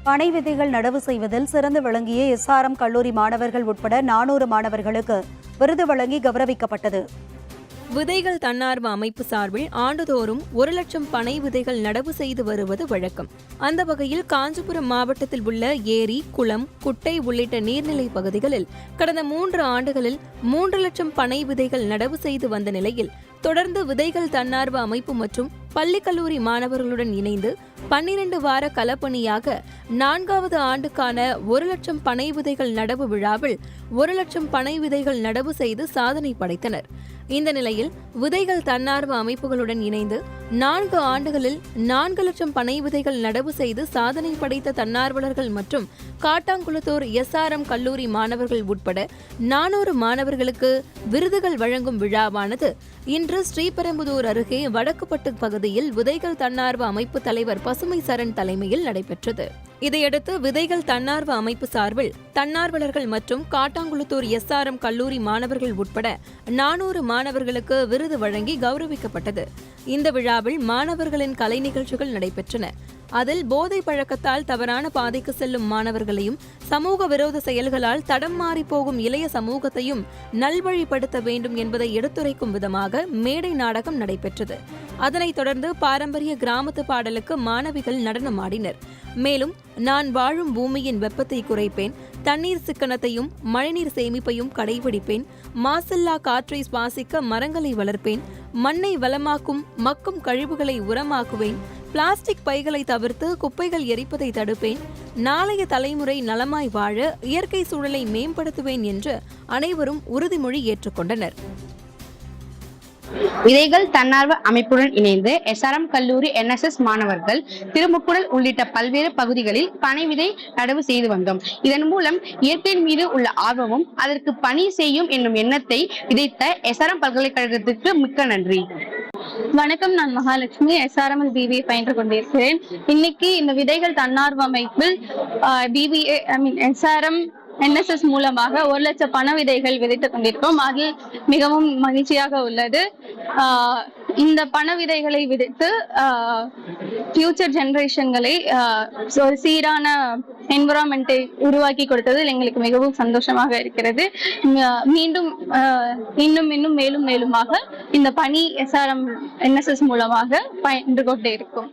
பனை விதைகள் நடவு செய்வதில் சிறந்து விளங்கிய SRM கல்லூரி மாணவர்கள் உட்பட 400 மாணவர்களுக்கு விருது வழங்கி கௌரவிக்கப்பட்டது. விதைகள் தன்னார்வ அமைப்பு சார்பில் ஆண்டுதோறும் 1 லட்சம் பனை விதைகள் நடவு செய்து வருவது வழக்கம். அந்த வகையில் காஞ்சிபுரம் மாவட்டத்தில் உள்ள ஏரி, குளம், குட்டை உள்ளிட்ட நீர்நிலை பகுதிகளில் கடந்த 3 ஆண்டுகளில் 3 லட்சம் பனை விதைகள் நடவு செய்து வந்த நிலையில் தொடர்ந்து விதைகள் தன்னார்வ அமைப்பு மற்றும் பள்ளி கல்லூரி மாணவர்களுடன் இணைந்து 12 வார களப்பணியாக 4வது ஆண்டுக்கான 1 லட்சம் பனை விதைகள் நடவு விழாவில் 1 லட்சம் பனை விதைகள் நடவு செய்து சாதனை படைத்தனர். இந்த நிலையில் விதைகள் தன்னார்வ அமைப்புகளுடன் இணைந்து 4 ஆண்டுகளில் 4 லட்சம் பனை விதைகள் நடவு செய்து சாதனை படைத்த தன்னார்வலர்கள் மற்றும் காட்டாங்குளத்தூர் SRM கல்லூரி மாணவர்கள் உட்பட 400 மாணவர்களுக்கு விருதுகள் வழங்கும் விழாவானது இன்று ஸ்ரீபெரும்புதூர் அருகே வடக்குப்பட்டு பகுதியில் விதைகள் தன்னார்வ அமைப்பு தலைவர் பசுமை சரண் தலைமையில் நடைபெற்றது. இதையடுத்து விதைகள் தன்னார்வ அமைப்பு சார்பில் தன்னார்வலர்கள் மற்றும் காட்டாங்குளத்தூர் SRM கல்லூரி மாணவர்கள் உட்பட 400 மாணவர்களுக்கு விருது வழங்கி கௌரவிக்கப்பட்டது. இந்த விழாவில் மாணவர்களின் கலை நிகழ்ச்சிகள் நடைபெற்றன. அதில் போதை பழக்கத்தால் தவறான பாதைக்கு செல்லும் மாணவர்களையும் சமூக விரோத செயல்களால் தடம் மாறி போகும் இளைய சமூகத்தையும் நல்வழிப்படுத்த வேண்டும் என்பதை எடுத்துரைக்கும் விதமாக மேடை நாடகம் நடைபெற்றது. அதனைத் தொடர்ந்து பாரம்பரிய கிராமத்து பாடலுக்கு மாணவிகள் நடனமாடினர். மேலும் நான் வாழும் பூமியின் வெப்பத்தை குறைப்பேன், தண்ணீர் சிக்கனத்தையும் மழைநீர் சேமிப்பையும் கடைபிடிப்பேன், மாசில்லா காற்றை சுவாசிக்க மரங்களை வளர்ப்பேன், மண்ணை வளமாக்கும் மக்கும் கழிவுகளை உரமாக்குவேன், பிளாஸ்டிக் பைகளை தவிர்த்து குப்பைகள் எரிப்பதை தடுப்பேன், நாளைய தலைமுறை நலமாய் வாழ இயற்கை சூழலை மேம்படுத்துவேன் என்று அனைவரும் உறுதிமொழி ஏற்றுக்கொண்டனர். விதைகள் தன்னார்வ அமைப்புடன் இணைந்து SRM கல்லூரி NSS மாணவர்கள் திருமுக்குடல் உள்ளிட்ட பல்வேறு பகுதிகளில் பனை விதை நடவு செய்து வந்தோம். இதன் மூலம் இயற்கையின் மீது உள்ள ஆர்வமும் அதற்கு பணி செய்யும் என்னும் எண்ணத்தை விதைத்த SRM பல்கலைக்கழகத்திற்கு மிக்க நன்றி. வணக்கம், நான் மகாலட்சுமி. SRM BBA பயின்று கொண்டிருக்கிறேன். இன்னைக்கு இந்த விதைகள் தன்னார்வ அமைப்பில் SRM NSS மூலமாக 1 லட்சம் பண விதைகள் விதைத்துக் கொண்டிருக்கோம். அது மிகவும் மகிழ்ச்சியாக உள்ளது. இந்த பண விதைகளை விதைத்து ஃபியூச்சர் ஜெனரேஷன்களை ஒரு சீரான என்விரான்மெண்ட்டை உருவாக்கி கொடுத்தது எங்களுக்கு மிகவும் சந்தோஷமாக இருக்கிறது. மீண்டும் இன்னும் மேலுமாக இந்த பணி SRM NSS மூலமாக பயின்று கொண்டே இருக்கும்.